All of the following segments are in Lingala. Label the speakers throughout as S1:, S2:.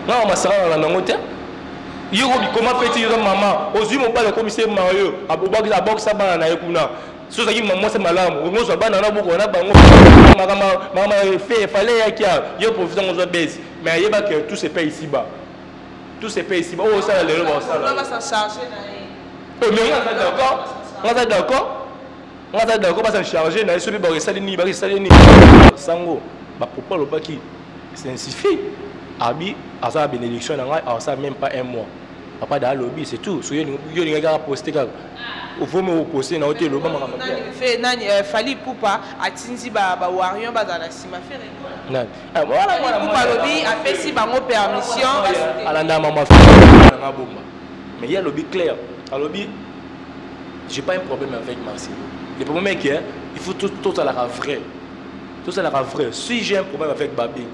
S1: Non, ma sœur, on a un hôtel. Comment fait-il, maman? Aux yeux, mon père, comme c'est Mario, à Boba, à Box, à Banana, so ça qui maman c'est malade on se bat dans la boucle on a bango maman fait fallait qu'il y a yo profite on se baisse mais il y a que tout se paye ici bas tout se paye ici bas oh ça le ça
S2: on va s'en charger
S1: mais on est d'accord pas s'en charger na celui ba resali ni sango ba pourquoi le pas qui c'est suffit abi à sa bénédiction na ça même pas un mois papa dans lobby c'est tout so yo ni ga poster ka il faut me poster na hôtel le bama
S2: fait nani fali poupa atinzi ba warion ba dans la sima faire
S1: non
S2: voilà poupa lobby a fait si bango permission
S1: alanda maman na bomba mais il y a lobby clair à lobby j'ai pas un problème avec Marcelo le problème est que il faut tout ça la vrai tout ça la vrai si j'ai un problème avec Barbine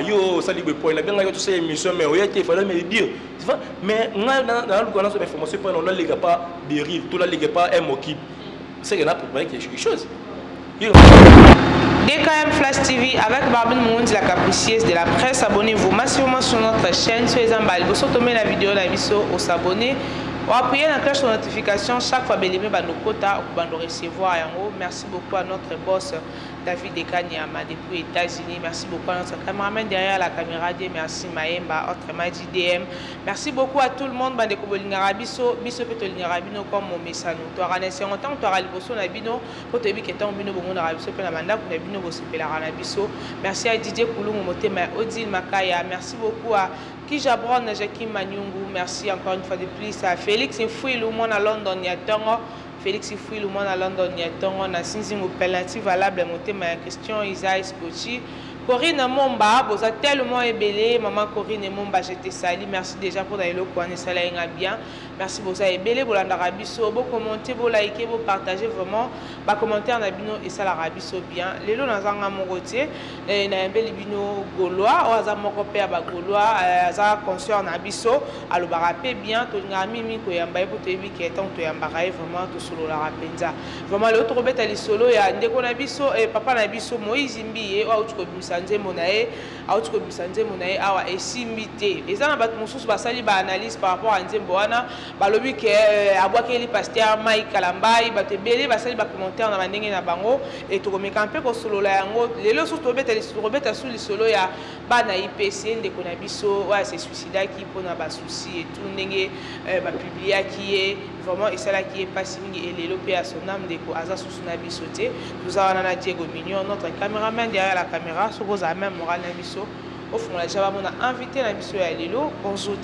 S1: yo ça libre point la bien tout ça émission mais il fallait me dire mais dans le connaissance d'information on ne lègue pas des rives tout la lègue pas un moquille c'est qu'il y a problème quelque chose
S2: DKM Flash TV avec Barbine Moundi, la capricieuse de la presse. Abonnez-vous massivement sur notre chaîne. Soyez en bas. Vous sautez la vidéo, la vidéo, au s'abonner. On va appuyer la cloche de notification chaque fois que vous avez nos quotas ou recevoir. Merci beaucoup à notre boss David Dekanyama depuis les États-Unis. Merci beaucoup à notre caméraman derrière la caméra. Merci Maemba, autrement dit DM. Merci beaucoup à tout le monde. Bandeko Bolingarabiso, Biso Petolingarabiso comme mon message. Tu as renessé en temps, tu as raliboso Nabino, pour te dire que tu as un bino bon Arabiso, puis la mandat pour Nabino Bosipela Ranabiso. Merci à Didier Koulou, Motema, Odile Makaya. Merci beaucoup à Kijabron, Jackie Manyungu. Merci encore une fois de plus à Félix Fouilou, mon à London, Yatongo. Félix Fouilou, mon à London, Yatongo. Na Sinzing ou Pelanti valable, Motema, Christian Isaïe Scotchi. Corinne Momba, vous êtes tellement ébélé. Maman Corinne Momba, j'étais sali. Merci déjà pour d'aller le coin et ça bien. Merci pour ça ébélé. Vous l'andarabiso, vous commentez, vous likez, vous partagez vraiment. Bah commentaire nabino et ça l'arabiso bien. Les lots dans un amorotier, na un bel bino gaulois, ou azar mon repère ba gaulois, azar conscient nabiso, alors barapé bien. Tout le mimi ko yamba pour te dire qu'il est temps to yamba vraiment tout solo la rapenza. Vraiment le autre bête ali solo ya ndeko nabiso et papa nabiso Moïse Mbi et ou tu sanze monae auto ko bisanze monae awa esimité les ana bat mususu basali ba analyse par rapport à nzembo wana balobi ke abwakeli pasteur Mike Kalambai batebele basali ba commentaire na bandenge na bango et to komeka mpe ko solola yango lelo so to beta sous le solo ya bana IPC ndeko na biso wa se suicida ki pona ba souci et tout ndenge ba publier ki vraiment et cela qui est pas singi et lelo pe à son âme ndeko aza sous na biso te nous avons na Diego Mignon notre caméraman derrière la caméra suppose à même moral na biso au fond la jaba mona invité na biso ya lelo bonjour.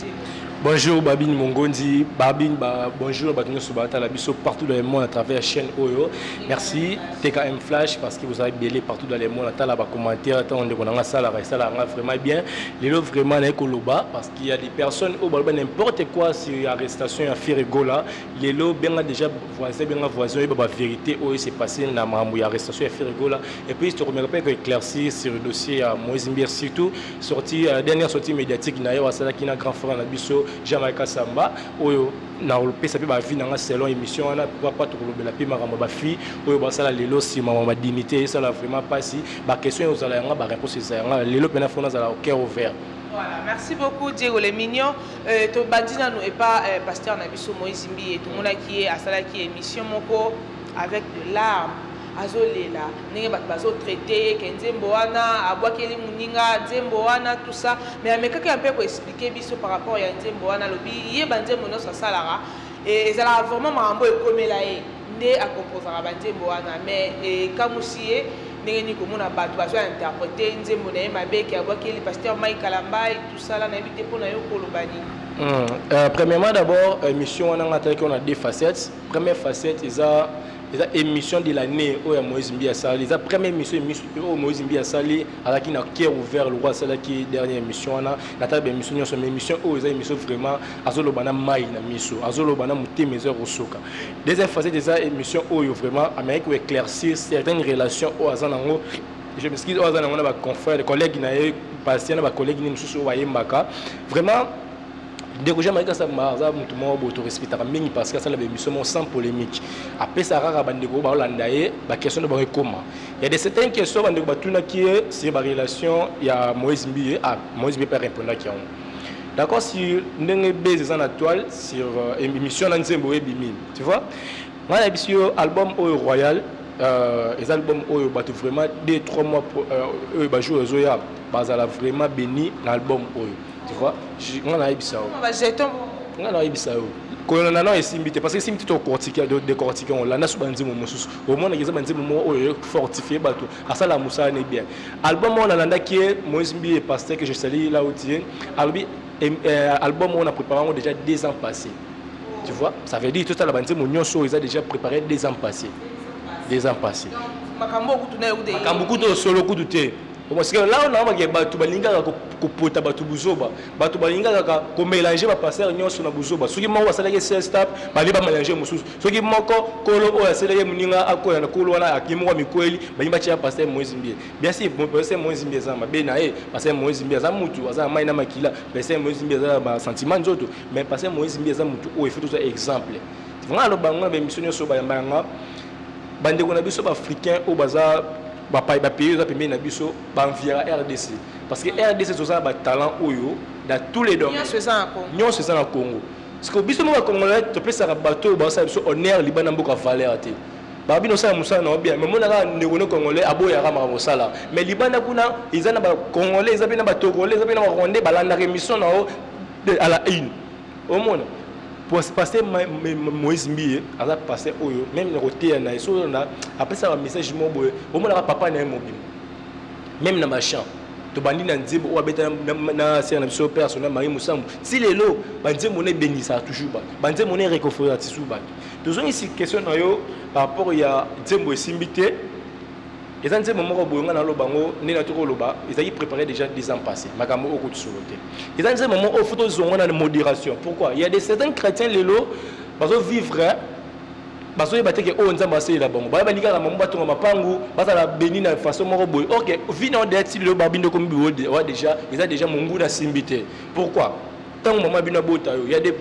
S1: Bonjour Babine Mongondi, Babine, bonjour Batunyo Subata, la biso partout dans le monde à travers la chaîne Oyo. Merci TKM Flash parce que vous avez belé partout dans le monde. À la commentaire, on a ça vraiment bien. Les lots vraiment n'est Koloba parce qu'il y a des personnes au Balba n'importe quoi sur l'arrestation à Firigola. Les lots bien déjà voisins, la vérité où il s'est passé dans l'arrestation à Firigola. Et puis je te remercie pour éclaircir sur le dossier à Moïse Mbir surtout sortie dernière sortie médiatique naïo à ça qui n'a grand frère na biso Jamaïca Samba oyo na olpe ça peut ba vie dans selon émission on a pas tout le la pima ba fi oyo ba sala lelo si ma dignité ça là vraiment pas si ba question aux ala nga ba réponse ça nga lelo pena fona za au cœur ouvert.
S2: Voilà, merci beaucoup Diego les mignons. To bandina nous et pas pasteur Nabiso Moïse Mbi et tout le monde qui est à sala qui émission moko avec de larmes. Azolela ndenge bato bazo traiter ke nzembo wana abwakeli muninga nzembo wana tout ça mais amekaki un peu ko expliquer biso par rapport ya nzembo wana lobi yeba nzembo no salara et ezala vraiment mambo ekomela ye nde akomposaka banzembo wana mais kamusie ndenge ni komona bato bazo interpréter nzembo na ye mabeki abwakeli pasteur Mike Kalambai tout ça là na bité pona yo kolobani.
S1: Premièrement d'abord émission on a deux facettes. Première facette les émissions de l'année où Moïse Mbi a sali, la première émission où Moïse Mbi a sali, avec une cœur ouvert le roi celle qui dernière émission là, la table émission sur émission où les émissions vraiment azolo bana mai na miso, azolo bana muté mes heures au soka. Deuxième phase des émissions où vraiment Amérique ou éclaircir certaines relations au azanango. Je m'excuse au azanango na ba confrères, des collègues na patient na ba collègues ni mususu wa yembaka. Vraiment déjà Jamaïca Samba za mutu mo boto respectera mingi parce que ça la émission sans polémique après ça rara bandeko ba landaye ba question de ba comment Il y a des certaines questions qui est sur la relation, il y a Moïse Mbiye, Moïse Mbiye peut répondre qui d'accord, si nous avons besoin en toile sur l'émission Nanzembo et Bimine, tu vois, moi j'ai un album Royal, les albums vraiment 2-3 mois pour jouer aux Oya, vraiment béni l'album tu vois, on a eu ça. On a eu ça. Quand on a eu parce que si tu as décortiqué, on a subanzi au moins on a des moments fortifié bateau. À ça la moussa n'est bien. Album on a qui est Moïse Mbiye pasteur que je salue là où tu es. Album on a préparé déjà 2 ans passés. Tu vois, ça veut dire tout ça la bande mon show ils a déjà préparé 2 ans passés. 2 ans passés. Makambo to solo coup de parce que là on a batu balinga ko pota batu buzoba batu balinga ko mélanger ba passer nyonso na buzoba soki moko asalaki step bali ba mélanger mususu soki moko kolo o asalaki muninga akoya na kolo wana akimwa mikweli bayimba chia passer Moïse Mbiye bien sûr passer Moïse Mbiye za mabe na passer Moïse Mbiye za mutu aza mai na makila passer Moïse Mbiye za ba sentiment nzoto mais passer Moïse Mbiye za mutu o il faut tout exemple vraiment lo bango ba mission nyonso ba yamba bande ko na biso ba africain o baza ba pays za pembe na biso ba enviera RDC parce que RDC c'est ça ba talent oyo dans tous les domaines nyon c'est ça na Congo parce que biso mo congolais to pesa ka bateau ba ça biso honneur libana mboka valeur te ba bino ça musala na bien mais mona ka ne congolais aboya ka ma sala mais libana kuna izana ba congolais za bina ba togolais za bina ba rwandais balanda émission na à la une au monde pour passer Moïse Mbiye a passé oyo même le côté na iso na après ça un message mo boye au moins papa na mobile même na machin to bandi na nzimbo o abeta na c'est na biso personnel Marie Moussamou si lelo bandi mo ne bénissa toujours ba bandi mo ne réconforter tisou ba toujours ici question na yo par rapport ya nzimbo esimbité et ça c'est moment où on a le bango ni na toko loba ils avaient préparé déjà 10 ans passés makambo au coup de soloté et ça c'est moment où photo on a une modération pourquoi il y a des certains chrétiens lelo bazo vivre bazo yebate ke o nzamba c'est la bango ba ba nikala mambo batonga mapangu basa la béni na façon moko boy OK vino d'être le babindo comme déjà ils a déjà mongu na simbité pourquoi tant maman bina bota il y a des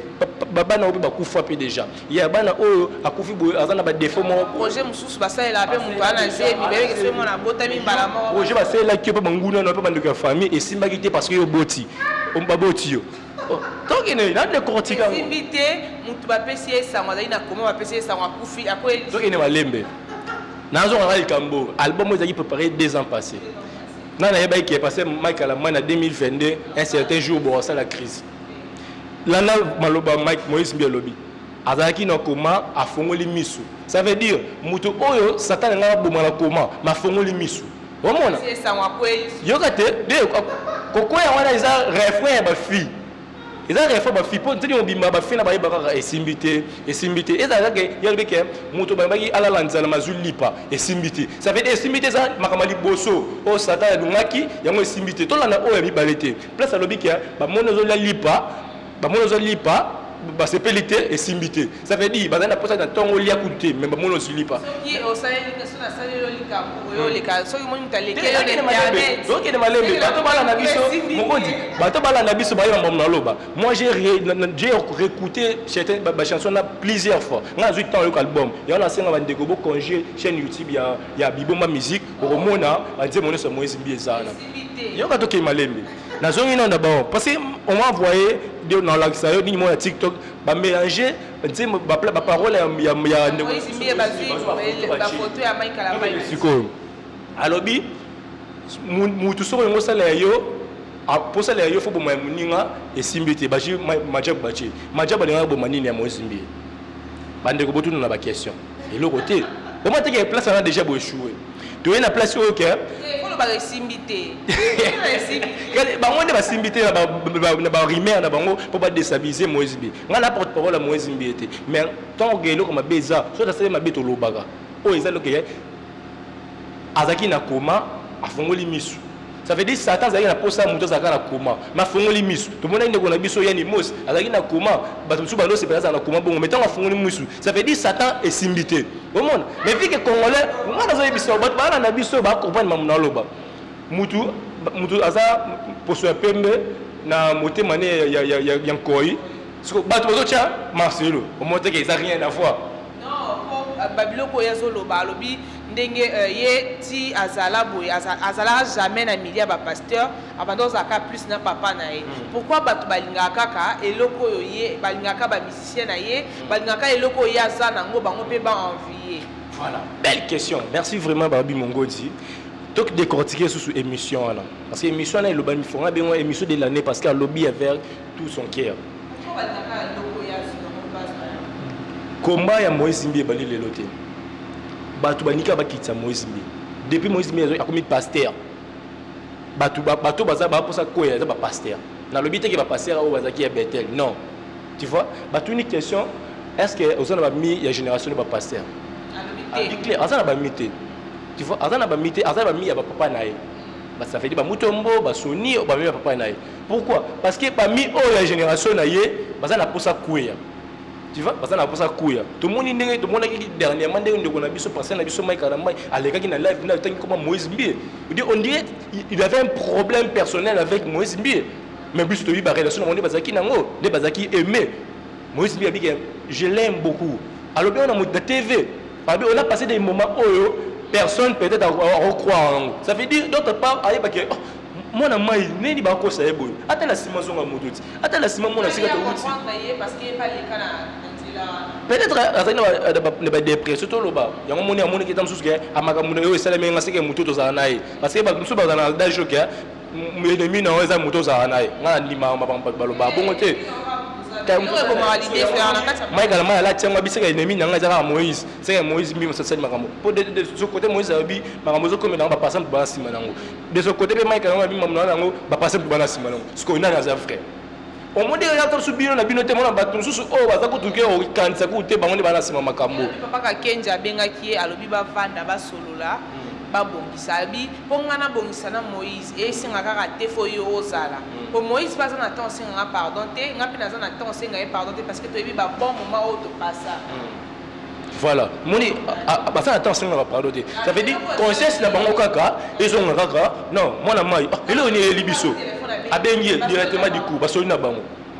S1: baba na obi bakufa pe déjà il y a bana oyo akufi boy azana ba défaut mo
S2: projet mususu basala pe mutu ana zemi bebe ke mo na bota mi bala mo
S1: projet basala ki pe banguna na pe banduka ya famille et simbaki te parce que yo boti on ba boti yo donc il y a des cortiques
S2: invité mutu ba pesi sa ngwa na comment ba pesi sa ngwa kufi akoye
S1: donc il y a malembe nazo ngala kambo album ezaki préparé 2 ans passés na na yeba qui est passé Mike à la main en 2022 un certain jour bon ça la crise lana maloba Mike Moïse Mbiye lobi azaki na koma afongoli misu ça veut dire mutu oyo Satan nga boma na koma mafongoli misu omona
S2: c'est ça ngwa kweli
S1: yokate de kokoya wana isa refrain ba fille eza refrain ba fille po ntini obimba ba fille na ba yebaka esimbité eza ke yelbe ke mutu ba baki ala lanzala mazulipa esimbité ça veut dire esimbité ça makamali boso o Satan lungaki yango esimbité to lana oyo mi balete place alobi ke ba monozo la lipa bamono lipa ba sepelité et simbité ça veut dire bazana posa na tongo lia kuté mais bamono lipa
S2: qui au salé que sona salé lika yo lika so mo mutaleke yo le internet
S1: donc il malembe bato bala na biso mokondi bato bala na biso ba yamba na loba moi j'ai réécouté certaines chansons na plusieurs fois nga zui temps yo album ya na senga bandeko bo congé chaîne YouTube ya Biboma musique pour mona ande mono so Moïse Mbiye zana yo ka toke malembe na zongi non d'abord parce que on m'a envoyé dans l'accès ni moi TikTok ba mélanger ba parole ya
S2: Moïse Mbiye ba photo ya Mike à la main
S1: siko alobi mutu soko ngo sala yo a posala yo fo bo muninga esimbité ba ji majab bachi majab balinga bo manini ya Moïse Mbiye bande ko botu na ba question et le côté au moins que place on a déjà beau échouer tu es na place au cœur
S2: ba simbité
S1: bango nde basimbité na ba rimer na bango pour pas déstabiliser Moïse Mbiye nga na porte parole à Moïse Mbiye te mais tant que eloko mabeza so ta sele mabeto lobaka o eza loke azaki na koma afongoli misu ça veut dire Satan azaki na posa muto azaka na koma ma fongoli misu to mona ndeko na biso yani mos azaki na koma bato su balo se pesa na koma bongo metango afongoli misu ça veut dire Satan esimbité au monde mais vu que congolais moi nazo biso bato bana na biso ba comprendre mamuna loba mutu aza poso ya pembe na motema ne ya nkoi siko bato bazotia Marcelo au moins que ça rien à voir
S2: non babiloko ya zolo ba lobi ndenge ye ti azala boye azala jamais na milieu ba pasteur abando zaka plus na papa na ye pourquoi batu balingaka kaka eloko yo ye balingaka ba musicien na ye balingaka eloko ya za nango bango pe ba envier.
S1: Voilà, belle question. Merci vraiment Babi Mongodi. Donc décortiquer sous émission là parce que émission là il lobby font bien émission de l'année parce qu'elle lobby avec tout son cœur.
S2: Pourquoi balingaka eloko ya za
S1: combat ya Moïse Mbi bali leloté. Batu banika bakitsa Moïse Mbi. Depuis Moïse Mbi a commis pasteur. Batu baza ba pour ça koya za ba pasteur. Na lobby te ke ba pasteur o bazaki ya Bethel. Non. Tu vois? Batu une question est-ce que aux on a mis la génération de ba pasteur? C'est clair, azana ba mité. Tu vois? Azana ba mité, azana ba mi ya ba papa nae. Ba ça fait dire ba mutombo, ba soni, ba mi ya papa nae. Pourquoi? Parce que parmi la génération nae, bazana pour ça koya. Tu vois, parce que na posa kuya. Tout le monde qui dernièrement on a vu ce passé na biso Mike Karamba à l'écart qui na live na tant comme Moïse Mbi. On dirait il avait un problème personnel avec Moïse Mbi. Mais plus to ba relation on dit bazaki nango, de bazaki aimé. Moïse Mbi a dit que je l'aime beaucoup. Alors bien on a monté TV. On a passé des moments où personne peut-être à croire en. Ça veut dire d'autre part aïe que moi na mai neni ba ko sa ebo ata la sima zonga modoti ata la sima mona sika to wuti
S2: parce que pas les kana
S1: peut-être azana ba dépression to loba yango moni amoni ki tamsusu ke amaka muno yo esala menga sike muto to za nae parce que ba muso ba na da joke ennemi na oza muto za nae ngana ndima mabamba baloba bongo te Michael Maya la tiens bisika ennemi nanga za Moïse c'est Moïse mi ça makambo pour de ce côté Moïse abi makambo zo comme na ba passer ba sima nango de ce côté Michael Maya bi mamna nango ba passer ba sima nango ce qu'on a dans vrai au monde ya to subino na bino te mona ba tunsusu o baza ko tuke o kanisa ko te bango ne ba na sima makambo
S2: papa ka Kenja benga ki alobi ba vanda ba solola ba bongisa bi ponga na bongisa na Moïse et singa kaka te fo yo ozala pour Moïse pas na temps singa pardon te ngapi na na temps singa pardon te parce que tu ba bon moment au to passa
S1: voilà moni ba ça temps singa pardon te ça veut dire conscience na bango kaka ils ont kaka non moi na mai il est ni libiso abenye directement du coup ba soli na bango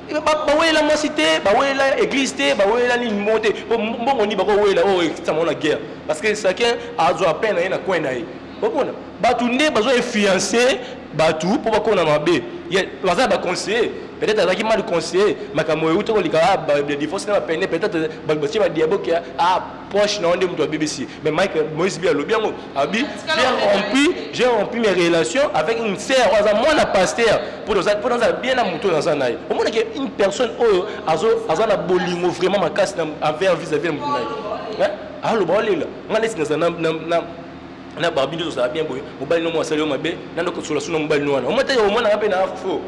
S1: ba wela mo cité ba wela église te ba wela ni monter mbongo ni ba ko wela o ça mon la guerre parce que chacun a zo à peine na coin na ye bokona batu nde bazo influencer batu pour ba kona mabe ye baza ba conseiller peut-être azaki mal conseiller makamo e uto ko lika ba divorce na peine peut-être ba basi ba diabo ki a proche na onde muto BBC mais Mike Moïse bi alobi yango abi j'ai rompu mes relations avec une sœur oza mona pasteur pour dans bien na muto dans ça naï au monde que une personne oyo azo na bolingo vraiment makasi envers vis-à-vis de muto naï hein alors ba lela ngana sinza na babi ndio ça bien boy mobali no mo sali o mabe na ndoko solo suno mobali no wana o mata yo mona ngape na faux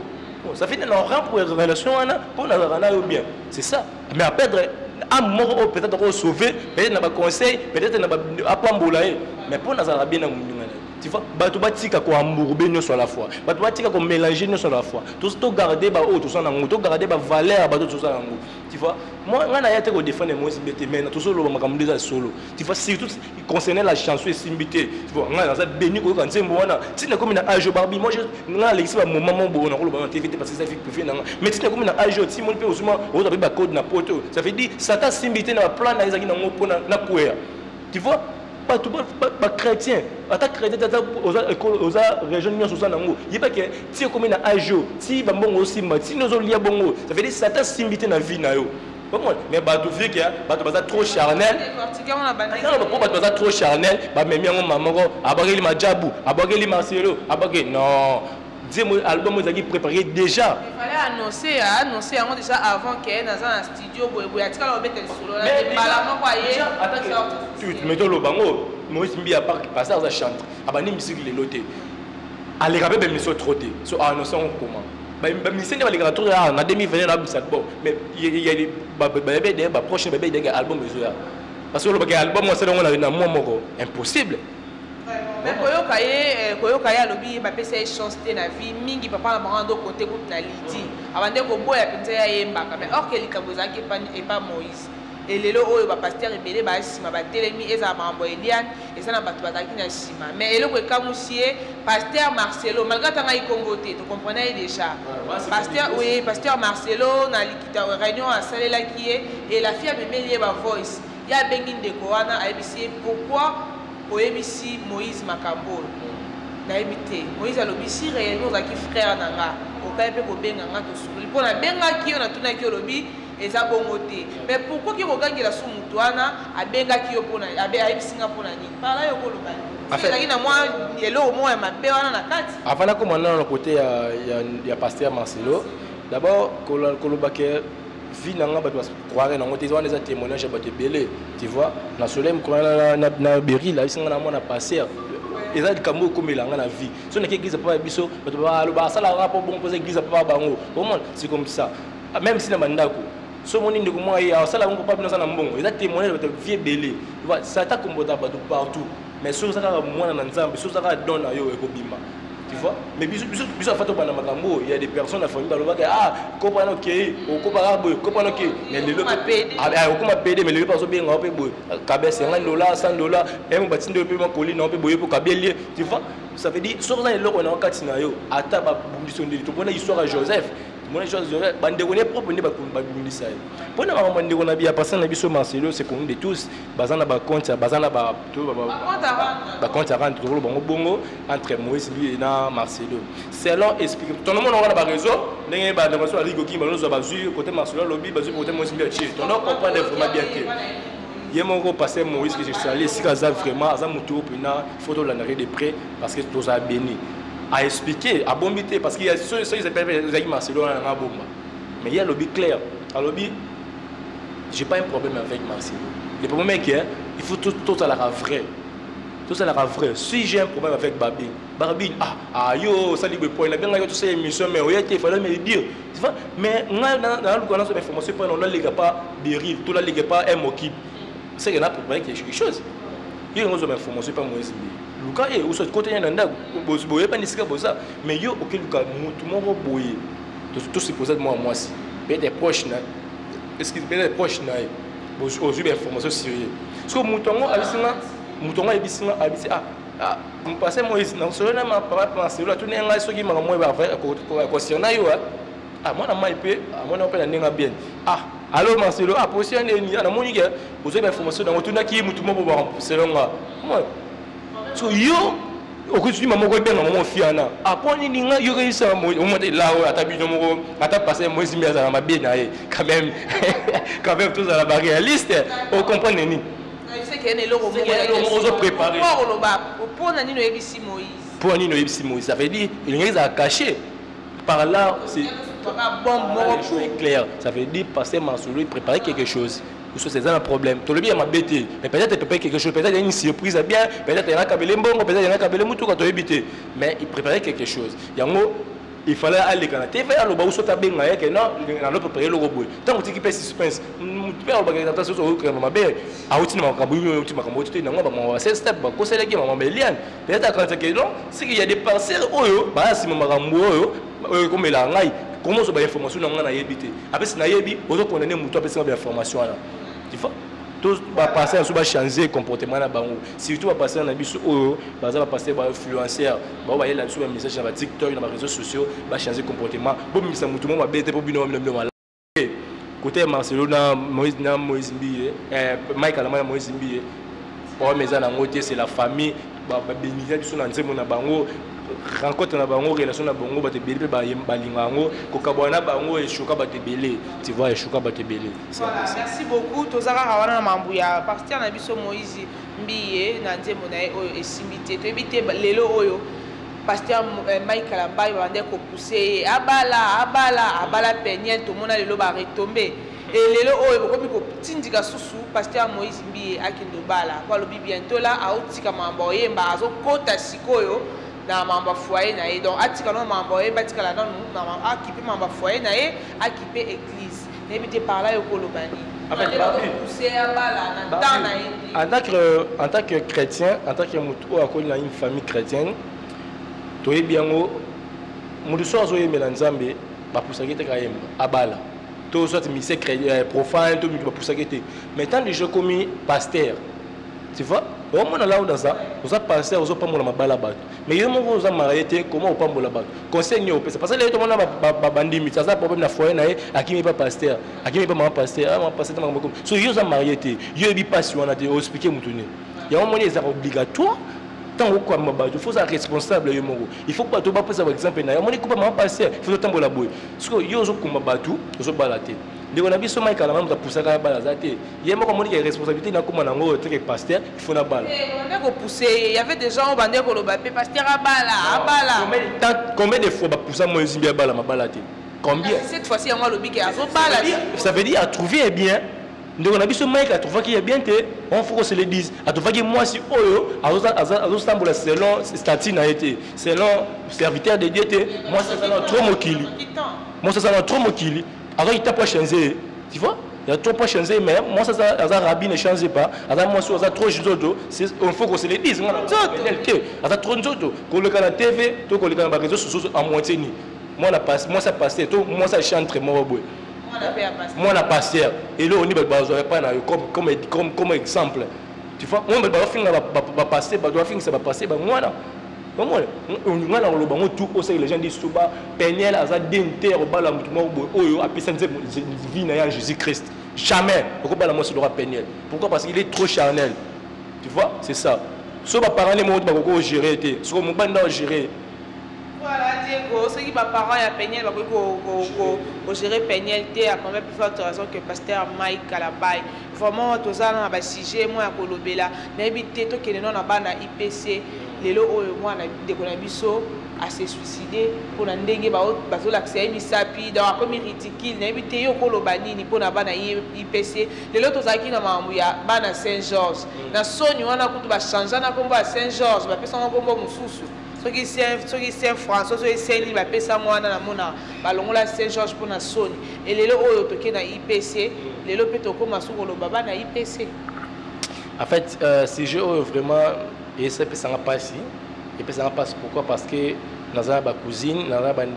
S1: ça fait non rien pour relation wana pour na rana yo bien c'est ça mais après à mort peut-être au sauver peut-être na ba conseil peut-être na ba apambola mais pour na za bien na mundu ngana tu vois batu batika ko ambourber nous sur la foi batu batika ko mélanger nous sur la foi tout garder ba o tout ça na ngoto garder ba valeur ba tout ça na ngoto tu vois moi ngana yate ko défendre moi simbité mais tout solo makambo des solo tu vois surtout concernant la chanson et simbité tu vois ngana ça béni ko kan sembo wana tina comme na age Barbie moi je ngana l'exi ba moment mo na ko ba TV parce que ça fait préféré na mais tina comme na age ti mon pe osuma o ba code na poto ça veut dire ça ta simbité na plan na ezaki na ngopo na kuya tu vois pas tout pas chrétien attaque chrétien aux régions sur ça nango il pas que si comme na ajo si ba mbongo aussi si nous lia bongo ça veut dire ça t'a simbité na vie na yo mais ba tout fait que ba to ba trop charnel non ba ba trop charnel ba memi ngo maman ko abageli majabu abageli Marcelo abageli non album vous avez préparé déjà.
S2: Il fallait annoncer déjà avant qu'il y dans un studio boy atika lo mettre solo là mais bala ko aye
S1: tu mettons le bango Moïse Mbi a pas passer à chanter abani musique les loté aller rapper ben mission trotter so annoncer comment ba mission de les retour en 2020 là ça bon mais il y a des prochain bébé des album besoin parce que le album moi c'est on a moi impossible.
S2: Mais koyoka ye alobi bapesa ye chance te na vie mingi papa na bango côté kutu na lidi abande koboya penza ya yembaka mais or que likambo ezalaki epa Moïse elelo oyo bapasteur ebele basima batelemi ezala makambo Eliane eza na bato bazalaki na nsima mais eloko ekamusi ye pasteur Marcelo malgré tanga ikongo te to comprenait déjà pasteur Marcelo na likita réunion asalelaki ye et la fille amemeli ye ba voice ya bengi ndeko wana ayebisi ye pourquoi oyebisi Moïse makambo nayebi te Moïse alobi si réellement ozalaki frère na nga okaye mpe kobenga nga tosukoli mpo nabengaki yo natunaki olobi eza bongo te mais pourquoi ki kokangela so motu wana abengaki yo mpona ayebisi nga mpona nini parla yo koloba ezalaki na mwa eloko moko ya mabe wana na kati
S1: avant nakomana na côté ya pasteur Marcelo d'abord kolobake vie nanga bato croire nango te wana eza témoignage ya bato ebele tu vois na soleil mokona na beril abisinga na mwana pasteur eza likambo okomelanga na vie so naki église papa biso bato baloba asalaka mpo bongo mpoza église papa bango omona c'est comme ça même si na bandako so moni ndeko mwa ye asala ngo papa bino aza na mbongo eza témoignage bato vie ebele tu vois ça ta kombota bato partout mais so ozaka mwana na nzambe so ozaka don na yo ekobima tu vois mais biso afato bana makambo il y a des personnes na famille balobaka kopana okei okopaka boye kopana okei mais lelo okoma pede mais lelo paso benga pe boye kabe $50 $100 même batinde pe makoli na pe boye po kabelie tu vois ça veut dire so za eloko na wakati na yo ata ba bumbiso ndeli to bona histoire ya Joseph mon chose bandeko ne propre ne ba bimisa pour na maman ndeko na bia passer na biso Marcelo c'est connu de tous bazana ba compte bazana ba compte à rendre tout bongo bongo entre Moïse lui et na Marcelo selon explique tout le monde on a ba réseau ndenge ba ndeko so aligo ki ba no so ba zu côté Marcelo lobby ba zu côté Moïse bien chi on doit comprendre vraiment bien que yemoko passer Moïse que je suis allé si ça vraiment aza mutu pena photo la narrer de près parce que tout ça béni à expliquer, à bombiter, parce qu'il y a ceux qui s'appellent Marcelo dans la bombe. Mais il y a le lobby clair. À lobby, je n'ai pas un problème avec Marcelo. Le problème est qu'il faut tout ça la vrai. Tout ça la vrai. Si j'ai un problème avec Babi, yo, ça dit que pour il a bien toutes ces émissions, mais il fallait me le dire. Mais on a une information, on ne lègue pas des rives, tout ne lègue pas un mot qui. C'est qu'il y a préparé quelque chose. Il y a une information, pas moi. Luka et où ce côté y a un boye pas nisika boza mais yo auquel Luka tout le monde boye tout c'est posé moi si peut-être proche na est-ce qu'il peut être proche na aux yeux d'information sérieux parce que moutongo abisinga abisi me passer moi non seulement ma papa penser là tout n'est ce qui m'a moi va faire questionner yo moi na mai pe moi na pe na bien alors Marcelo positionner ni na moni que aux yeux d'information dans tout na qui moutongo bo selon moi so yo okutuni mamoko bien maman fiana aponi ninga yo réussir mo là atabino moko ata passer moi zimbi za mabe na ye quand même tout ça la barrière liste on comprend nini
S2: c'est que ne loko
S1: on préparer
S2: pour nani no ebisi Moïse
S1: pour nani no ebisi Moïse ça veut dire il y a caché par là c'est clair ça veut dire passer Marcelo préparer quelque chose. C'est un problème. Tout le bien m'a bêté. Mais peut-être tu peux quelque chose. Peut-être il y a une surprise bien. Peut-être il y a un cabelé mbongo. Peut-être il y a un cabelé moutou quand tu es habité. Mais il préparait quelque chose. Il fallait aller quand tu es fait. Le baou sauta bien. Que non, on a préparé le robot. Tant que tu fais suspense, tu peux avoir des attentions sur le ma belle. Ah oui, tu m'as cambré, tu m'as cambré. Tu n'as pas mon step. Quoi c'est là qui m'a Béliane. Peut-être quand tu es non, c'est qu'il y a des parcelles. Bah si mon marambo, comme il a un comment ça va information dans la habité. Après si na yebi, on doit connaître moutou après ça information là. Tu vois, tous va passer à soit changer comportement na bango. Surtout va passer na biso va passer ba influenceur, va y aller sur un message sur TikTok, dans les réseaux sociaux, va changer comportement. Bon misa moutou mo bête pour bino mal. Côté Marcelo na Moïse Mbiye, Mike Alama Moïse Mbiye. Pour mes amis ngoté c'est la famille, ba bénir biso na nzemo na bango. Rencontre na bango relation na bango bate belé ba balingango kokabwana bango et choka bate belé tu vois et choka bate belé
S2: merci beaucoup tozaka kawana na mambu ya pasteur na biso Moïse Mbiye na nzemo na oyo esimbité to ebité lelo oyo pasteur Mike Kalamba bande ko pousser abala peniel to mona lelo ba retomber et lelo oyo bokomi ko tindika susu pasteur Moïse Mbiye akindo bala kwa lobi bientôt là aotika mambo yemba azokota sikoyo na mamba foyer na ye donc atika no mamba ye batika la non na akipe mamba foyer na ye akipe église n'habite par là yokolobani
S1: en tant que chrétien en tant que mutu akoli na une famille chrétienne to yebiango mutu so azo yemela nzambe ba pusaki te kayemba abala to soit mise profane to mutu ba pusaki te mais tant de gens comme pasteur tu vois on a là dans ça vous a passé aux pas mon mabala bato mais yo mo vous a marié comment au pas mon bato conseil au parce que les tout monde ba bandimi ça ça problème na foyer na akimi pas pasteur akimi pas maman pasteur pasteur maman comme so yo za marié yo bi passion na te expliquer mutune Il y a un moment où c'est obligatoire. Tant que il faut être responsable. Il faut pas tout par exemple. Il y a un moment où il passer. Il faut temps la boue. Parce que yo zo combat tout, zo balater. Les on a vu ce mec à la même pour ça la balazate. Il y a un moment où il y a responsabilité dans comment on a truc pasteur, il faut la balle.
S2: On a pousser, il y avait des gens au bandé pour le bapé pasteur à bala.
S1: Combien de fois pour ça moi zimbia bala ma balate. Combien?
S2: Cette fois-ci on a le bic à zo bala.
S1: Ça veut dire à trouver bien. Donc on a vu ce mec à trouver qu'il est bien on faut qu'on se le dise. À trouver que moi si oyo à selon statut n'a été selon serviteur de Dieu moi c'est ça trop mokili. Moi c'est ça trop mokili. Alors il t'a pas changé. Tu vois? Il y a trop pas changé mais moi ça rabbi ne change pas. Alors moi ça trop jodo, on faut qu'on se le dise. Alors trop jodo. Qu'on le canal TV, tout qu'on le canal réseaux sociaux à moitié ni. Moi ça passé, moi ça chante très mauvais. Moi on a passé et là on dit comme exemple tu vois on va finir va passer doit finir ça va passer moi là on a le bango tout aussi les gens disent souvent Peniel a d'inter au bala mutumo oyo a pisa vie na Jésus Christ jamais pourquoi pas la moi sur le Peniel pourquoi parce qu'il est trop charnel tu vois c'est ça so ba parents les mots ba ko gérer té so mo banda gérer.
S2: Voilà, Diego, ceux qui sont parents et Peniel, ils gérer Peniel, il y a quand même plus forte raison que Pasteur Mike Kalabai. Vraiment, tous les gens ont sujet, moi, à Kolobela, mais éviter tout que les noms na IPC, les lots, moi, des conabiso, à se suicider, pour n'endengue, bateau l'accès, misapi, dans comme ridicule, n'éviter yo Kolobani, ni pour na IPC, les lots, tous qui na mamouya, bana Saint-Georges. Na Sony, on a coupé, va changer, on a combat à Saint-Georges, va passer un combat moussou. Ceux qui sont Français, ceux qui sont libres, ils sont là Saint-Georges pour la Sony. Et les lots qui sont IPC, les lots qui sont comme IPC.
S1: En fait, ces jeux vraiment, et ça peut s'en passer. Et puis ça passe pourquoi? Parce que nous avons ma cousine, nous avons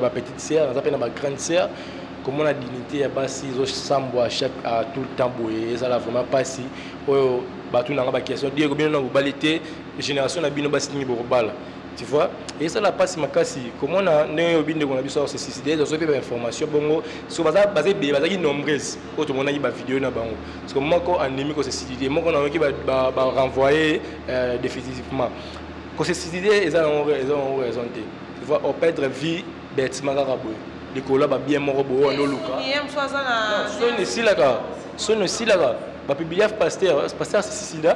S1: ma petite sœur, nous avons ma grande sœur. Comme on a dignité, ils sont à tout le temps, et ça n'a vraiment pas si. Tout n'a pas question. Dire que nous avons une génération qui a signé pour le tu vois, et ça n'a pas si ma casse. Comment on a un se suicider, on a des informations, sur la base de nombreuses. Quand on a une vidéo, parce que moi, quand on a un se suicider, moi, on a renvoyer définitivement. Quand se suicider, ils ont raison. Tu vois, on perd vie bêtement. Les collabs bien mort, on a le cas. Son aussi là, pasteur se suicide.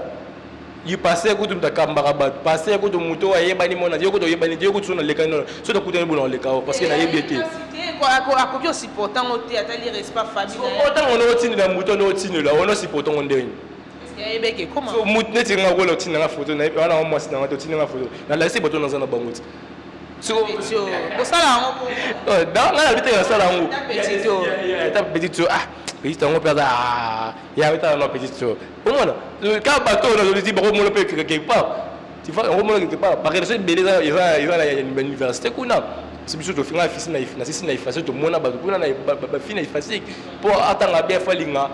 S1: Il passait à côté de Kamarabat, passait à côté de Mouto, à Yébani Mona, Yoko de Yébani, Yoko de les canons, sur le coup de boulot, les chaos, parce qu'il y a des
S2: à copie aussi pourtant, on a des respect famille.
S1: Autant on a aussi la mouton, on a aussi pourtant on est.
S2: Comment
S1: Mouton est un rôle dans la photo, on a un mois dans la photo. Dans la cible, on a un bangout.
S2: Au salon,
S1: dans la vie, il y a un salon. Il y a un petit tour. Petit on perd il y a un petit tour. Quand bateau on dit bon on peut quelque part. Tu vois on quelque part par exemple beleza il va à l'université kuna. C'est plutôt de finir fils na facile tout monde ba kuna na fina facile pour attendre bien falinga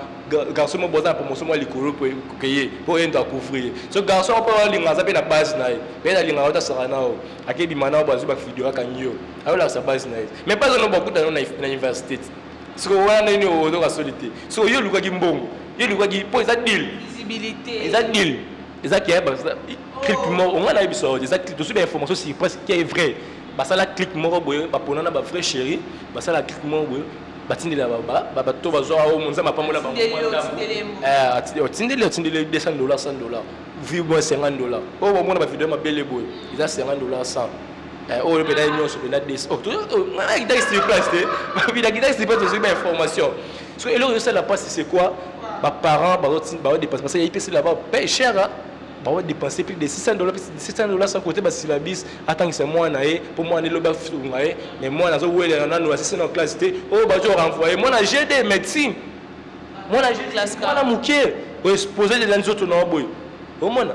S1: garçon mo boza promotion mo likolo pour endo à couvrir. Ce garçon peut linga ça pe na base na mais na linga ota sarana o akebi mana ba zuba vidéo kanyo alors sa base na mais pas on beaucoup dans na université. Ce qu'on a dans nos solité. So yo luka kimbongo. Yo luka ki pour ça deal.
S2: Visibilité.
S1: Ça deal. Ça qui est clic mort. On a la biso. Ça clic tout sur l'information c'est presque qui est vrai. Bah ça la clic mort boy. Bah pour na ba frère chéri. Bah ça la clic mort boy. Bah tindi la ba. Bah to va zo a o monza ma pamola ba. Tindi le $200 $100. Vive moi $50. Oh mon ba vidéo ma belle boy. Il a $50 100. Oh le pédale nous sur le net des. Oh il a expliqué il a expliqué toutes ces informations. Parce que là ça la passe c'est quoi? Bah parents bah dépenser parce qu'il y a IPC là-bas paye cher hein. Bah dépenser plus de $600 $600 sans côté bah si la bis attends que c'est moi naé pour moi on est le bas naé mais moi dans où elle on a nous assisté dans classe oh bah je renvoyer moi na GD médecine. Moi na GD classe moi na mouké exposer les autres non boy. Au moins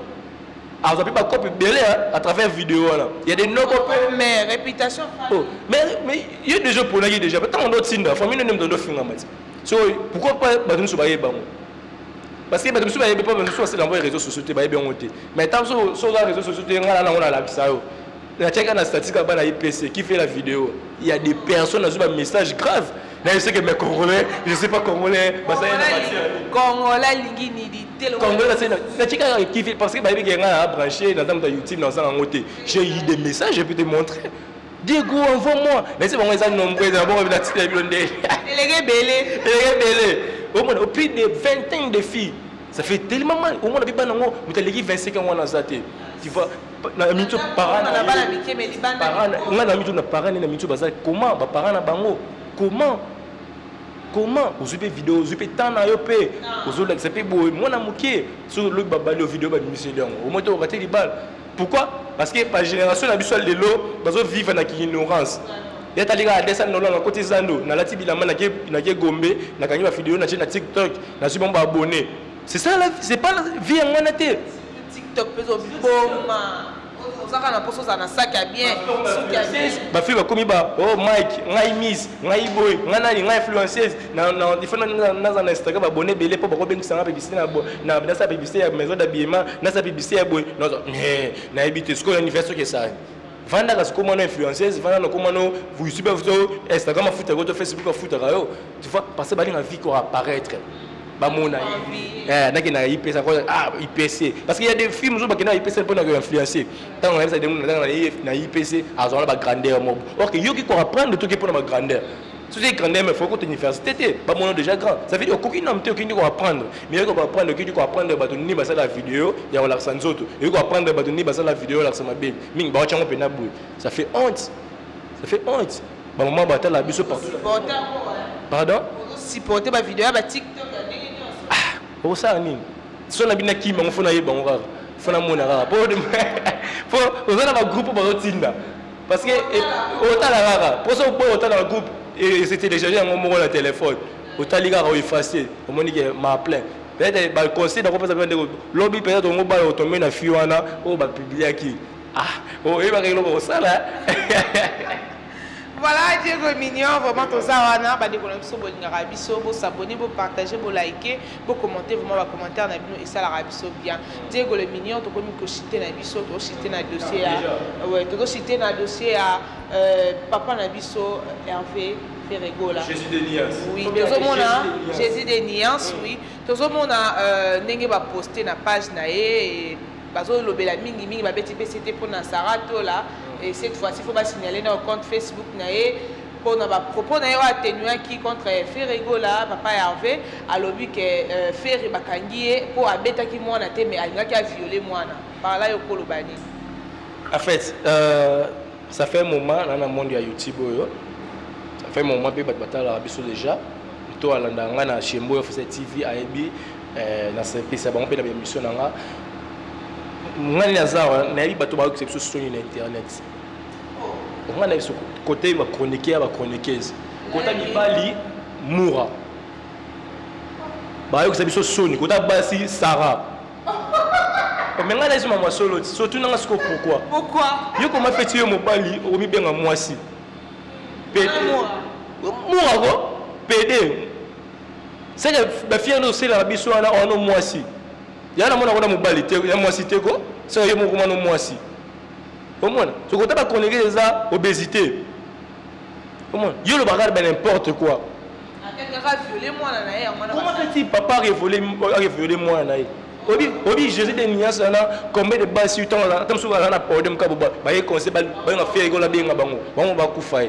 S1: ah, vous avez pas copie belé à travers vidéo là. Il y a des no
S2: mais réputation.
S1: Oh, mais il y a des jeux pour nager déjà. Tant on doit tinder, famille ne me donne pas mat. So pourquoi pas nous sur bailler bon. Parce que nous sur bailler pas nous sur c'est l'envoyer réseaux sociaux bailler bien monter. Mais tant sur les réseaux sociaux on a la ça yo. La check na statistique ba na IPC qui fait la vidéo. Il y a des personnes qui ont un message grave. Je sais que mes Congolais, je ne sais pas Congolais.
S2: Congolais, l'ingéniosité.
S1: Congolais, c'est parce que je branché dans YouTube, dans un côté. J'ai eu des messages, je peux te montrer. Diego, envoie-moi. Mais c'est bon, ils sont nombreux. D'abord, on va te dire.
S2: Délégué Bélé.
S1: Au plus de 20 ans de filles. Ça fait tellement mal. Au moins, on a vu 25 ans dans la tête. Tu vois, on a mis tout parents. On a mis tout parents. Comment? Comment? Comment? Vous avez vidéo, vous avez tant à yopé. Vous avez accepté. Moi, on a moqué sur le babal vidéo de Michel. Au moins, on a raté les balles. Pourquoi? Parce que par génération, on a besoin de l'eau, on vivre dans l'ignorance. Il y a des gens qui sont dans côté Zando, dans la Tibilama, dans la Gombe, dans la vidéo, dans TikTok, dans les abonnés. C'est ça, c'est pas la vie en monnaie.
S2: TikTok, peut être bon. Ça quand on pose ça dans sac à bien.
S1: Ma fille va comme oh Mike, ngai Miss, ngai boy, ngai influenceuse, il faut dans Instagram abonné belé pour bien ça publicité na sa publicité à maison d'habillement, na sa publicité à boy. Non, na habité ce qu'on anniversaire que ça. Vanda parce comment on influenceuse, vanda comment on vous YouTube Instagram foot à Facebook foot à tu vois parce que ba la vie qu'on apparaître. Bamona na IPC IPC parce qu'il y a des films qui na IPC pour influencer tant on a ça na IPC à la grandeur mob OK yo qui qu'on apprendre de tout pour la grandeur si c'est grandeur mais faut que université bamona déjà grand ça veut dire aucun nom qui qu'on apprendre mais on va apprendre qui qu'on apprendre ba toni ba la vidéo ya la sanzoto yo qu'on apprendre ba toni ba la vidéo la sama belle ming ba chango pena boy ça fait honte ba maman ba la biso partout pardon
S2: supporter ba vidéo ba TikTok.
S1: Pour ça, si on a bien qui m'a fait bon rare, faut la monnaie rare. Pour on a un groupe pour Tinda. Parce que autant la rare, pour ça on peut autant dans le groupe et c'était déjà un moment le téléphone. Autant les gars ont effacé, on m'a dit que m'a plein. Peut-être le conseil dans le lobby peut-être on va tomber dans Fiona, on va publier qui. Oh il va régler ça là.
S2: Voilà, Diego Mignon, vraiment tout ça, on a des collègues sur Bolingarabiso, vous s'abonner, vous partager, vous liker, vous commenter, vraiment vos commentaires, et ça l'Arabiso bien. Diego le Mignon, tu peux me citer dans biso, tu peux citer dans le dossier à, ouais, tu peux citer dans le dossier à Papa Nabiso, Hervé Ferrego là.
S1: Jésus des Nias.
S2: Oui, tout le monde a Jésus des Nias, oui. Tout le monde a n'engagé pas poster na page nae. Bazo lobela mingi ba beti PCT pour na Sarato là et cette fois-ci il faut pas signaler dans le compte Facebook nae pour na ba propos nae wa atténuer qui contre Ferrego là papa Hervé a lobby que Ferré bakangi pour abeta ki mwana te mais alinga ki a violer mwana par là yoko lobani.
S1: En fait ça fait un moment dans le monde de YouTube ça fait un moment pe batala biso déjà to alanda nga na Chembo FC TV AEB na service ba on pe na émission nga ngani nazawa na yiba to ba exception sur internet ngana biso côté ba chroniqueur ba chroniqueuse côté mibali moura ba yo biso soni côté basi Sarah mais ngana biso mama solo surtout nanga siko pourquoi yo comment fait yo mobali o mi benga mwasi PD moura ko PD c'est que ba fier no c'est la biso ana ono mwasi yana mona kona mobali te ya mwasi te ko so yo mo komano mwasi omona so kota ba connecter ça obésité omona yo le bagarre ben n'importe quoi
S2: quelqu'un violer moi na nae
S1: comment fait-il papa violer moi na nae obi Jésus de Nias na combien de bas sur temps tam so na podium ka ba ye conseil ba nga faire ko la benga bango ba kufa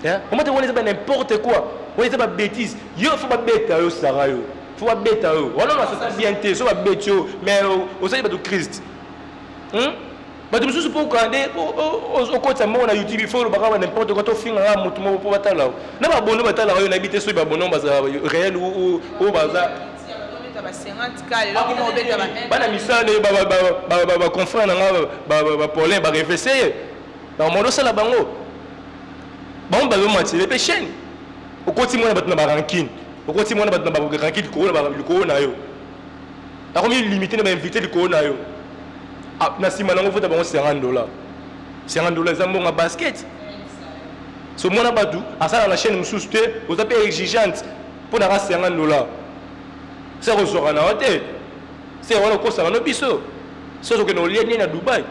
S1: hein comment te wona c'est n'importe quoi wona c'est pas bêtise yo faut pas bête yo Sarah yo faut pas bête eux on a ça bien té so ba bête yo mais au sein de Christ ba tu me sous pour quand au côté moi na YouTube il faut le bagaba n'importe quoi to finga mutu mo pour batala na ba bono batala yo na habiter so ba bono baza réel ou baza bana misane ba confrère na ba Paulin ba réfléchir ba mondo sala bango ba ba mati les péchés au côté moi na ba rancune au côté moi na ba rancune ko na yo ta comme limité na ba inviter ko na yo na sima nango fota bango $50 za mbonga basket so mona batu asala na chaîne mususu te ozape exigeante pour na $50 c'est recevoir na hôtel c'est wala ko sa no biso so so que no lien na Dubai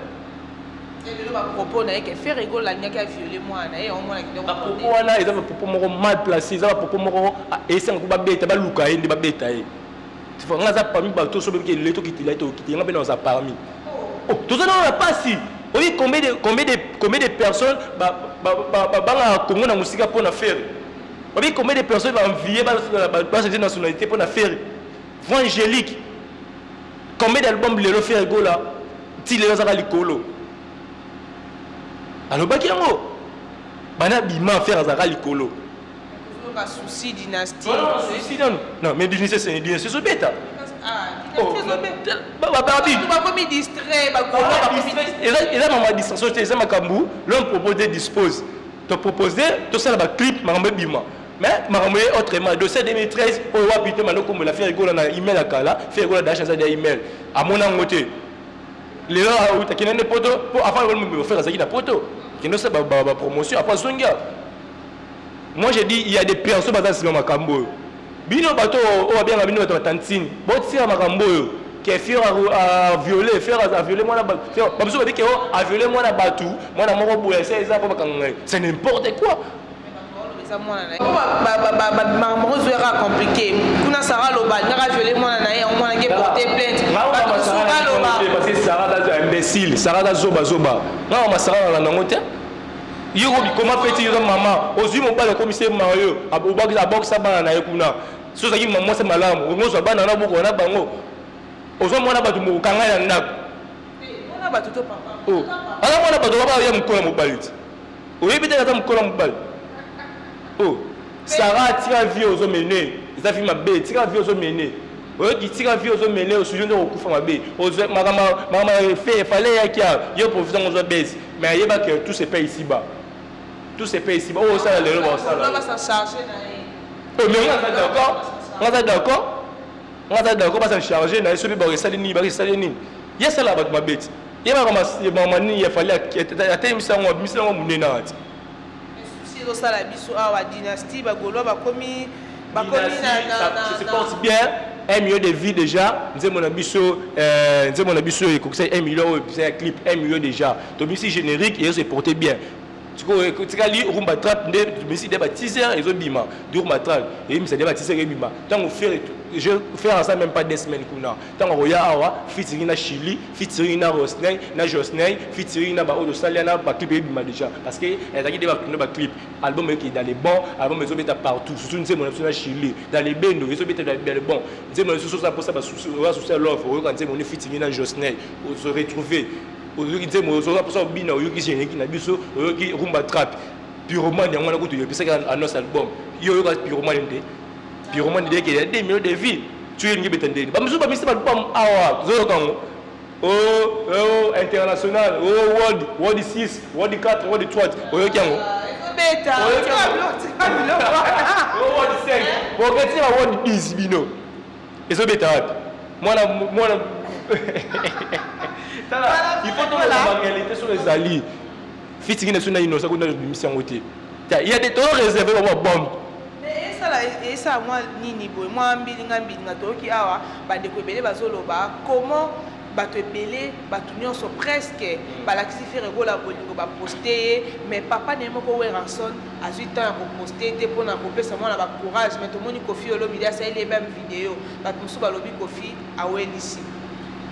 S2: propos na que faire rigolo la nia qui a violé moi na on mona ki
S1: propos wana ils ont propos moko mal placé ils ont propos moko et c'est ko ba beta ba luka ndi ba beta e tu vois ngaza parmi ba to so be ki leto ki tila to ki nga za parmi oh tout ça on a pas si oui combien de personnes ba Congo na musika pour na faire oui combien de personnes va envier ba cette nationalité pour na faire voix angélique combien d'albums le faire rigolo là ti le za likolo alors bakiango bana bima faire azaka likolo
S2: pas souci dynastie
S1: non mais dynastie c'est une dynastie so bêta
S2: comme distrait
S1: et là maman distraction c'est makambu l'homme propose dispose te proposer tout ça la clip makambu bima mais makambu autrement dossier 2013 au wapité manoko me la faire rigolo na email akala faire rigolo d'achat ça des email à mon angoté les là où tu as une poto pour avant de faire ça qui na poto qui ne sait pas promotion après songa moi j'ai dit il y a des personnes dans ce makambo bino bato o bien bino bato tantine bon tira makambo qui fait à violer faire à violer moi na ba besoin de dire que a violer moi na batu moi na moko boye c'est n'importe quoi
S2: compliqué kuna Sarah Loba n'a violé moi na on m'a porter plainte
S1: parce que Sarah est imbécile Sarah da zoba non ma Sarah na ngote yoko comment fait-il maman ozu mon pas le commissaire Mario abobaki boxa bana na ekuna so zaki maman c'est malamu ngozo bana na boko na bango ozo mona batu mo kanga na ndako
S2: mona batu to papa
S1: oh ala mona batu ba ya mkola mobaliti oyebite ka mkola mobali oh Sarah tira vie aux hommes menés ça fait ma bête tira vie aux hommes menés oyo qui tira vie aux hommes menés au sujet de okufa mabe ozo mama fait fallait ya kia yo profitant aux bêtes mais yeba que tout se paye ici bas tout se paye ici bas oh ça le ça
S2: on va s'en charger na
S1: oh mais on est d'accord pas s'en charger na celui ba resali ni ya ça là ma bête yeba comme maman ni ya fallait atteindre ça on munena ati
S2: ça la biso awa dynastie bagolo bakomi
S1: ça se porte bien 1 million de vies déjà nous mon abisso et comme 1 million c'est clip 1 million déjà donc ici générique et se porter bien tu vois li rumba trap mais si des bâtisseurs ils ont bima du rumba trap et mais c'est des bâtisseurs et bima tant on fait je faire ça même pas des semaines kuna tant on roya awa featuring na Chili featuring na Rosney na Josney featuring na ba Odo Saliana ba clip et bima déjà parce que elle a dit des clip album qui dans les bons album ils ont mettre partout surtout nous mon na Chili dans les bendo ils ont mettre dans les bons nous mon sur ça pour ça sur l'offre quand on featuring na Josney on se retrouver aujourd'hui dit moi ça pour ça bina yo qui générique na biso yo qui rumba trap purement yango na kutu yo pesa ka annonce album yo ka purement de que des millions de vies tu es ngi betende ba musu ba misi ba awa zo kango oh international oh world 6 world 4 world 3 yo kango
S2: beta
S1: oh world 5 bo que tu world 10 bino eso beta moi il faut trouver la réalité sur les alliés. Fitting est sur une innocence qu'on a mission côté. Il y a des taux réservés pour bombe.
S2: Mais ça moi nini boy moi mbilinga to ki awa bande ko belé bazoloba comment bato belé bato nyonso presque balakisi faire gola bolingo ba poster mais papa ne moko we ranson a 8 ans pour poster te pona ko pesa moi na ba courage mais to moni Kofi Olomide ça les mêmes vidéos bato musu balobi Kofi awelisi.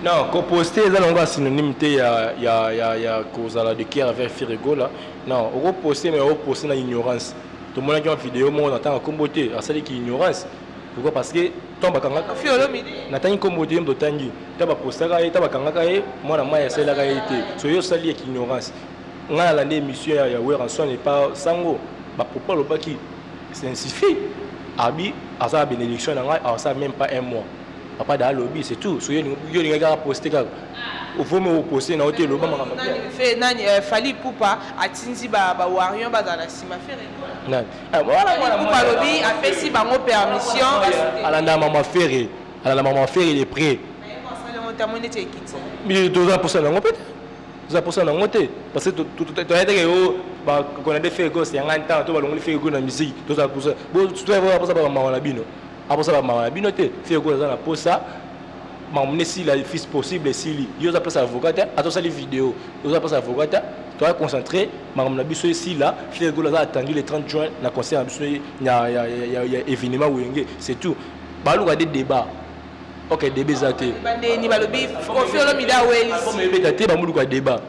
S1: Non, composter c'est un synonyme il y a cause à la de qui avait fait rigolo là. Non, on poster mais on poster dans l'ignorance. Tout le monde qui a une vidéo moi on attend à comboter, à celle qui ignorance. Pourquoi parce que tombe kanga
S2: Kofi Olomide.
S1: Natani comboter ndo tangi. Taba poster ka taba kanga ka moi na moi essayer la réalité. So yo sali qui ignorance. On a la émission ya Weranson et pas sango. Ba propos le baki. C'est suffit. Abi asa bénédiction na ça même pas un mois. Papa dans le lobby c'est tout so yo ni ga poster ka au faut me poster na hôtel loba mama
S2: fait nani fali pupa atinzi ba warion ba dans la sima faire
S1: nan
S2: voilà pupa lobby a fait si bango permission
S1: ala na maman faire il est prêt mais 2% na ngopete 2% na ngote parce que tu as été que ba qu'on a des fait go c'est 50 ans to ba longoli fait go na musique 2% bon tu vas voir ça ba mama na bino après ça va binoter faire quoi ça la posa m'emmener si la fils possible si il y a place avocat attends ça les vidéos il y a place avocat tu vas concentrer m'emmener biso ici là faire rigolo là attendu le 30 juin na concert biso il y a événement wenge c'est tout ba lu des débats OK débat zaté
S2: bandeni balobi Koffi Olomide Wells
S1: comme bétaté ba mulu kwa débat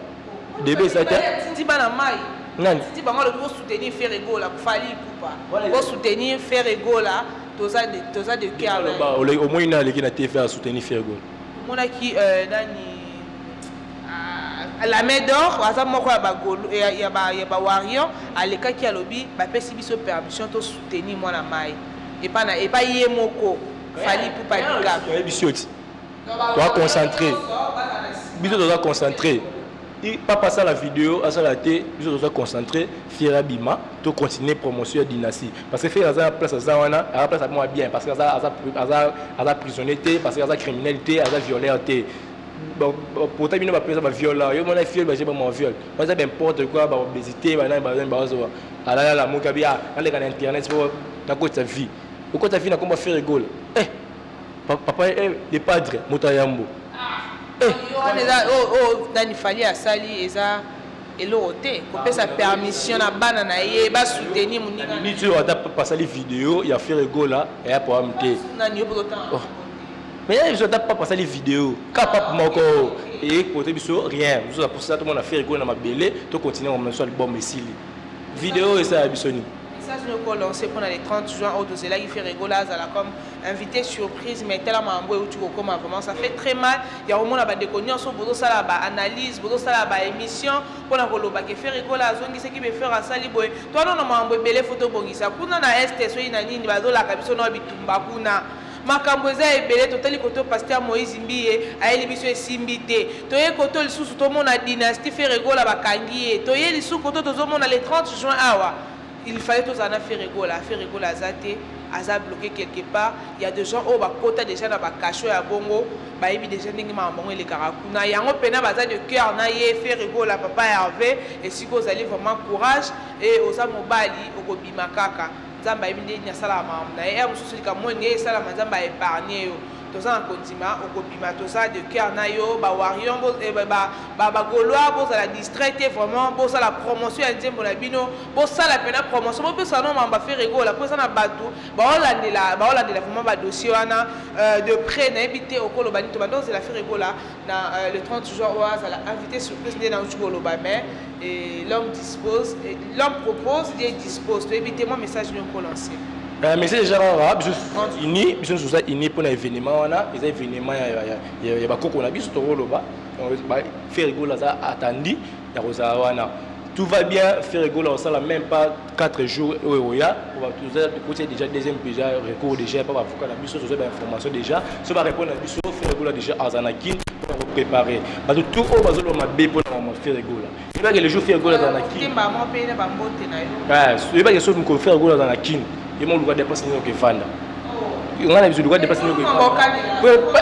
S1: zaté
S2: ndi bana mai
S1: nani
S2: ndi bango lobi soutenir faire rigolo Fally Ipupa pour soutenir faire rigolo toza de cœur
S1: au moins il a les qui na TV à soutenir Fergo
S2: mona qui nani la main d'or aza moko ya bagolo ya ba warrior aleka ki alobi ba pesi biso permission to soutenir mwana mai et pas yé moko Fally Ipupa dikap
S1: biso tu dois concentrer biso dois concentrer il pas passer la vidéo à la télé biso dois concentrer Fiera Bima to continuer promotion dynastie parce que faire ça place ça wana à place moi bien parce que ça prisonnier parce que ça criminalité ça violence bon pour terminer ma présence violent yo mona viol j'ai pas mon viol moi ça n'importe quoi ba obésité ba zo ala la mokabia dans les internet pour ta côté ta vie au côté ta vie na comment faire rigole papa les padres motayambo
S2: Dani Fally asali eza elote kopesa permission na bana na ye ba soutenir muninga
S1: ni tu as passé les vidéos il y a fait rigola et pour amté
S2: nani yo poto
S1: mais je n'ai pas passé les vidéos capable moko et côté biso rien nous pour ça tout le monde a fait rigola na mabele to continuer on sur l'album Mesili vidéo et ça bisoni
S2: message nous lancé pendant les 30 juin au Dozela qui fait rigola à comme invité surprise mais tellement mambo tu comme vraiment ça fait très mal il y a au moins la bande connus sur bodo sala ba analyse bodo sala ba émission pour la koloba qui fait rigola zongi ce qui veut faire à sali boy toi non mambo belé photo bongisa kuna na este so ina nini bazola kabiso no bitumba kuna makambo eza ebele totali koto pasteur Moïse Mbiye ayeli biso esimbi te toye koto lisusu tomona dynastie fait rigola bakangi ye toye lisusu koto tozomona le 30 juin awa il fallait tous en faire rigoler azate aza bloqué quelque part il y a des gens au bakota déjà dans bakacho ya bongo bayebi déjà ndenge mambo ele karakuna yango pena baza de cœur na ye faire rigoler papa Hervé et si vous allez vraiment courage et oza mobali okobima kaka nzamba yebi ndenge nyasala mambo na ye mususu likamwenge sala nzamba épargner yo toza en continua okobima toza de cœur na yo ba warion ba goloa bo la distraite vraiment bo la promotion ya nzembo na bino bo la pena promotion bo pesa no mamba faire rigola pesa na batu ba olandela vraiment ba dossier wana de près na ebité okolo bani to bando la faire rigola na le 30 juin oaz la invité surprise de na ukolo ba mais et l'homme dispose et l'homme propose Dieu dispose to éviter mon message nous ko lancer
S1: mais c'est déjà rare ini biso sous ça ini pour l'événement wana les événements ya ba koko na biso to loba ba faire rigola ça attendi ya rosa wana tout va bien faire rigola ça la même pas 4 jours oya on va tout ça côté déjà deuxième déjà recours déjà pas avocat na biso sous information déjà so ba répondre na biso faire rigola déjà azanakin pour préparer ba tout au bazolo mabe pour na faire rigola il va que le jour faire rigola azanakin
S2: timba mo pe na ba mbote na yo
S1: il va que so ko faire rigola azanakin et mon lugar dépasse nous que fanda on a besoin de lugar dépasse nous que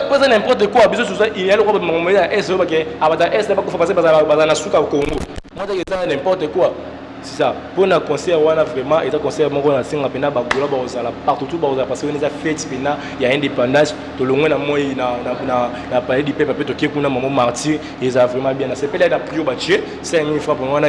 S1: pas n'importe quoi besoin sur ça il y a le quoi moment est ce que abata est pas faut passer bazana suka au Congo moi ça n'importe quoi c'est ça pour un concert on a vraiment et un concert mon on a singa pena bagola ba osala partout tout ba osala parce que on a fête pena il y a indépendance to longo na moi na palais du peuple to kuna maman martyr ils a vraiment bien c'est peut-être la plus bâtie 5000 francs pour on a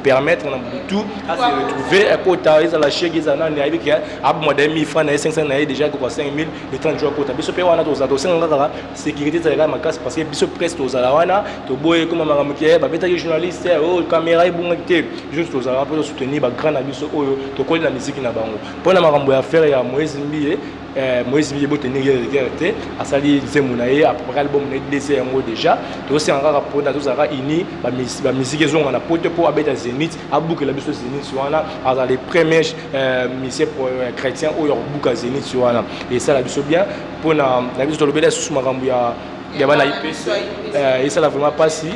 S1: permettre on a tout à se retrouver à côté ils a lâché ils a nani avec à moins de 1000 francs na 500 na déjà quoi 5000 les 30 jours côté biso pe wana to za to singa sécurité ça ma casse parce que biso presque to za wana to boye comme maramukie ba beta journaliste oh caméra et bon juste pour soutenir les grands amis to la musique na bango pour la makambo ya faire ya Moïse Mbiye bo tenir regardé asali zemunaye après album na DC yango déjà to aussi encore pour na to zara ini ba musique zonga na pote pour abeta Zénith abuka la biso Zénith wana à les premiers musique pour chrétien ou buka Zénith wana et ça la biso bien pour na biso to lobela sous makambo ya bana IPC et ça la vraiment pas si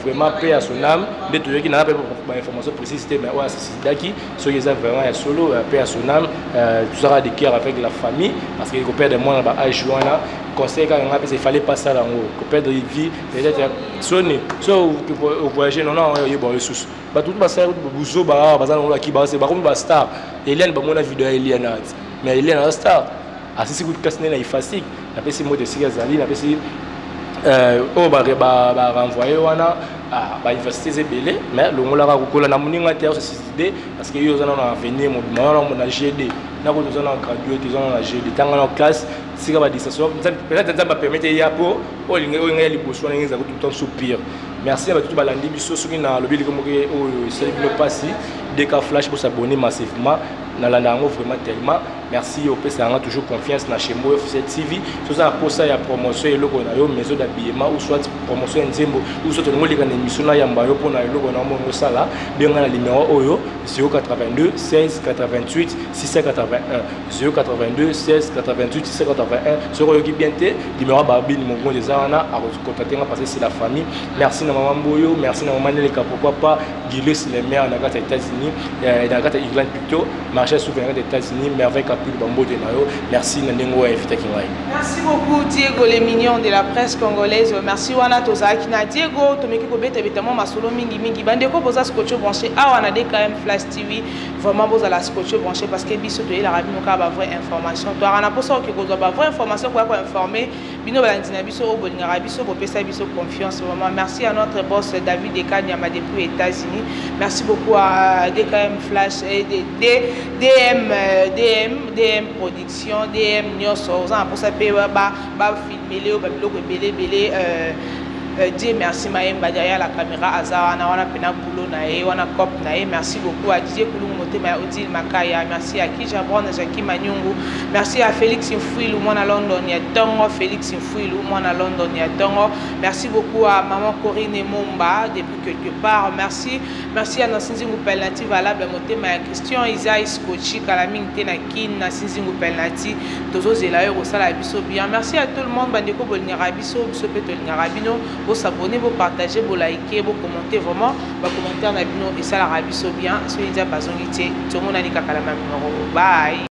S1: vraiment paix à son âme de tout qui n'a pas d'informations précises mais ouais c'est daki ce qui est vraiment un solo paix à son âme tout sera de cœur avec la famille parce que le père de moi là à joindre conseil quand il fallait pas ça là on perdre vie peut-être sonner so voyager non il y a bon ressources ba tout ba ça buzo ba bazana là qui ba c'est ba comme ba star Hélène ba mon vidéo Hélène mais Hélène star asisi kuti kasi na ifasik na pesi mot de sika zali na pesi o ba renvoyer wana ba université zebele mais le mola ka kokola na moninga te se décider parce que yo zana na avenir mo na GD na ko zana graduate zana na GD tanga na classe sika ba disation peut-être ça va permettre ya po o linga liboso na ngiza ko tout temps soupir. Merci à tout balandi biso soki na lobby comme que o c'est le passé DK Flash pour s'abonner massivement na la nango vraiment tellement merci au PC a toujours confiance na chez moi FCT TV so ça pour ça ya promotion eloko na yo maison d'habillement ou soit promotion nzembo ou soit ngoli kana émission na yamba yo pona eloko na mo sala benga na numéro oyo 082 16 88 681 082 16 88 681 sur yo ki bien te numéro babine mon grand des ana à contacter parce que c'est la famille. Merci na maman Boyo, merci na maman Neleka, pourquoi pas Gilles les maires dans les États-Unis dans les Irlande plutôt marché souverain des États-Unis merveille capule bambo de nayo. Merci na nengo invité kingai. Merci
S2: beaucoup Diego les mignons de la presse congolaise. Merci wana tozaki na Diego tomeki ko beta évidemment masolo mingi bande ko posa scotch branché awana DKM Flash TV vraiment boza la scotch branché parce que biso to la rabino ka ba vraie information to ana posa ko ko ba vraie information ko informer bino balandina biso o bolinga biso bo pesa biso confiance vraiment. Merci à notre boss David Dekanyama depuis les États-Unis. Merci beaucoup à DKM Flash et DM Production, DM Nyoso, pour ça, filmer les Dieu merci Maemba derrière la caméra Azara na wana pena boulot na e wana cop na e merci beaucoup à Didier Koulou Motema Odile Makaya merci à Kija Brown Jackie Manyungu merci à Félix Mfouilou mwana London ya Tongo Félix Mfouilou mwana London ya Tongo merci beaucoup à maman Corinne Momba depuis quelque part merci à Nasinzingu Pelnati valable Motema ya Christian Isaïe Scotchi Kalaming Tenakin Nasinzingu Pelnati tozo zela yo sala biso bien merci à tout le monde bandeko bolingara biso biso peto lingara bino vous s'abonner, vous partager, vous liker, vous commenter vraiment, vous commenter en abonnement et ça la rabisso bien. Soyez déjà pas tout le monde a dit qu'à la même numéro. Bye.